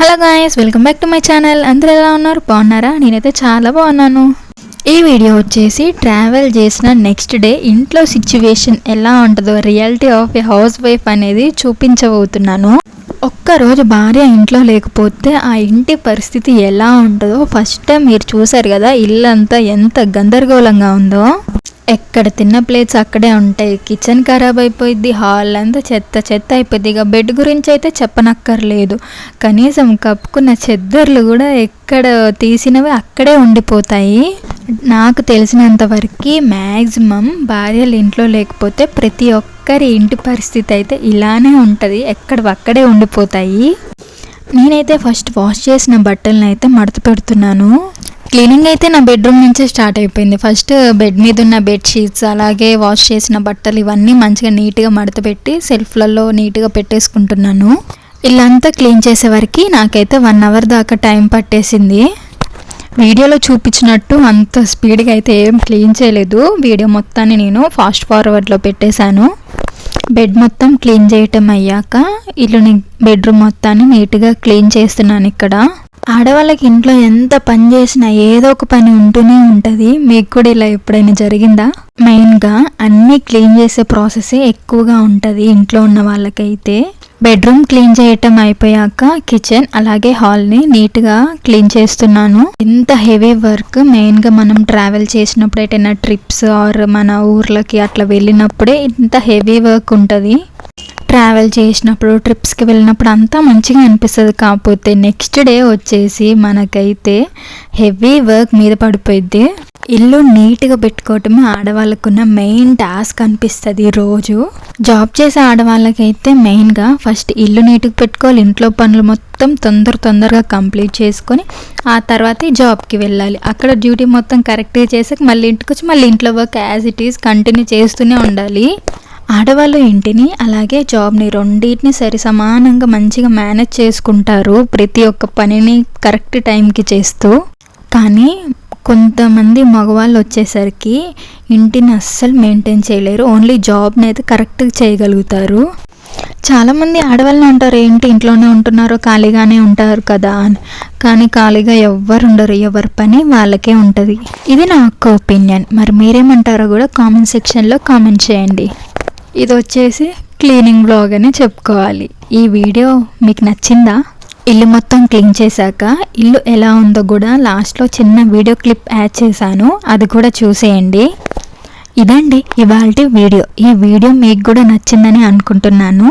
Hello guys, welcome back to my channel. అందరూ ఎలా ఉన్నారు? బాగున్నారా? నేనైతే చాలా బాగున్నాను. ఈ వీడియో వచ్చేసి ట్రావెల్ చేసిన నెక్స్ట్ డే ఇంట్లో సిచ్యువేషన్ ఎలా ఉంటుందో, reality of A house wife అనేది చూపించబోతున్నాను. ఒక్కరోజు భార్య ఇంట్లో లేకపోతే ఆ ఇంటి పరిస్థితి ఎలా ఉంటుందో ఫస్ట్ టైం మీరు చూసారు కదా. ఇల్లంతా ఎంత గందరగోళంగా ఉందో. ఎక్కడ తిన్న ప్లేట్స్ అక్కడే ఉంటాయి. కిచెన్ ఖరాబ్ అయిపోయింది, హాల్ అంతా చెత్త చెత్త అయిపోయింది. ఇక బెడ్ గురించి అయితే చెప్పనక్కర్లేదు. కనీసం కప్పుకున్న చెద్దర్లు కూడా ఎక్కడ తీసినవి అక్కడే ఉండిపోతాయి. నాకు తెలిసినంత వరకు మ్యాక్సిమం భార్యలు ఇంట్లో లేకపోతే ప్రతి ఒక్కరి ఇంటి పరిస్థితి అయితే ఇలానే ఉంటుంది, ఎక్కడవక్కడే ఉండిపోతాయి. నేనైతే ఫస్ట్ వాష్ చేసిన బట్టలను అయితే మడత పెడుతున్నాను. క్లీనింగ్ అయితే నా బెడ్రూమ్ నుంచే స్టార్ట్ అయిపోయింది. ఫస్ట్ బెడ్ మీద ఉన్న బెడ్షీట్స్, అలాగే వాష్ చేసిన బట్టలు ఇవన్నీ మంచిగా నీట్గా మడత పెట్టి సెల్ఫ్లలో నీట్గా పెట్టేసుకుంటున్నాను. ఇల్లంతా క్లీన్ చేసేవరకు నాకైతే 1 అవర్ దాకా టైం పట్టేసింది. వీడియోలో చూపించినట్టు అంత స్పీడ్గా అయితే ఏం క్లీన్ చేయలేదు. వీడియో మొత్తాన్ని నేను ఫాస్ట్ ఫార్వర్డ్లో పెట్టేశాను. బెడ్ మొత్తం క్లీన్ చేయటం అయ్యాక బెడ్రూమ్ మొత్తాన్ని నీట్గా క్లీన్ చేస్తున్నాను. ఇక్కడ ఆడవాళ్ళకి ఇంట్లో ఎంత పని చేసినా ఏదో ఒక పని ఉంటూనే ఉంటుంది. మీకు కూడా ఇలా ఎప్పుడైనా జరిగిందా? మెయిన్గా అన్నీ క్లీన్ చేసే ప్రాసెసే ఎక్కువగా ఉంటుంది ఇంట్లో ఉన్న వాళ్ళకైతే. బెడ్రూమ్ క్లీన్ చేయటం అయిపోయాక కిచెన్ అలాగే హాల్ని నీట్గా క్లీన్ చేస్తున్నాను. ఇంత హెవీ వర్క్ మెయిన్గా మనం ట్రావెల్ చేసినప్పుడు, ఎటైనా ట్రిప్స్ ఆర్ మన ఊర్లకి అట్లా వెళ్ళినప్పుడే ఇంత హెవీ వర్క్ ఉంటుంది. ట్రావెల్ చేసినప్పుడు, ట్రిప్స్కి వెళ్ళినప్పుడు అంతా మంచిగా అనిపిస్తుంది. కాకపోతే నెక్స్ట్ డే వచ్చేసి మనకైతే హెవీ వర్క్ మీద పడిపోయింది. ఇల్లు నీట్గా పెట్టుకోవటమే ఆడవాళ్ళకున్న మెయిన్ టాస్క్ అనిపిస్తుంది. రోజు జాబ్ చేసే ఆడవాళ్ళకైతే మెయిన్గా ఫస్ట్ ఇల్లు నీట్గా పెట్టుకోవాలి. ఇంట్లో పనులు మొత్తం తొందరగా కంప్లీట్ చేసుకొని ఆ తర్వాత జాబ్కి వెళ్ళాలి. అక్కడ డ్యూటీ మొత్తం కరెక్ట్గా చేసాక మళ్ళీ ఇంటికి వచ్చి మళ్ళీ ఇంట్లో work as it is continue చేస్తూనే ఉండాలి. ఆడవాళ్ళు ఇంటిని అలాగే జాబ్ని రెండింటిని సరి సమానంగా మంచిగా మేనేజ్ చేసుకుంటారు, ప్రతి ఒక్క పనిని కరెక్ట్ టైంకి చేస్తూ. కానీ కొంతమంది మగవాళ్ళు వచ్చేసరికి ఇంటిని అస్సలు మెయింటైన్ చేయలేరు, ఓన్లీ జాబ్ని అయితే కరెక్ట్గా చేయగలుగుతారు. చాలామంది ఆడవాళ్ళని అంటారు, ఏంటి ఇంట్లోనే ఉంటున్నారో ఖాళీగానే ఉంటారు కదా అని. కానీ ఖాళీగా ఎవ్వరు ఉండరు, ఎవరి పని వాళ్ళకే ఉంటుంది. ఇది నా ఒక్క ఒపీనియన్. మరి మీరేమంటారో కూడా కామెంట్ సెక్షన్లో కామెంట్ చేయండి. ఇది వచ్చేసి క్లీనింగ్ బ్లాగ్ అని చెప్పుకోవాలి. ఈ వీడియో మీకు నచ్చిందా? ఇల్లు మొత్తం క్లీన్ చేశాక ఇల్లు ఎలా ఉందో కూడా లాస్ట్లో చిన్న వీడియో క్లిప్ యాడ్ చేశాను, అది కూడా చూసేయండి. ఇదండి ఇవాల్టి వీడియో. ఈ వీడియో మీకు కూడా నచ్చిందని అనుకుంటున్నాను.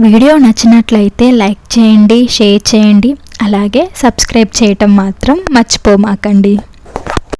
వీడియో నచ్చినట్లయితే లైక్ చేయండి, షేర్ చేయండి, అలాగే సబ్స్క్రైబ్ చేయటం మాత్రం మర్చిపోమాకండి.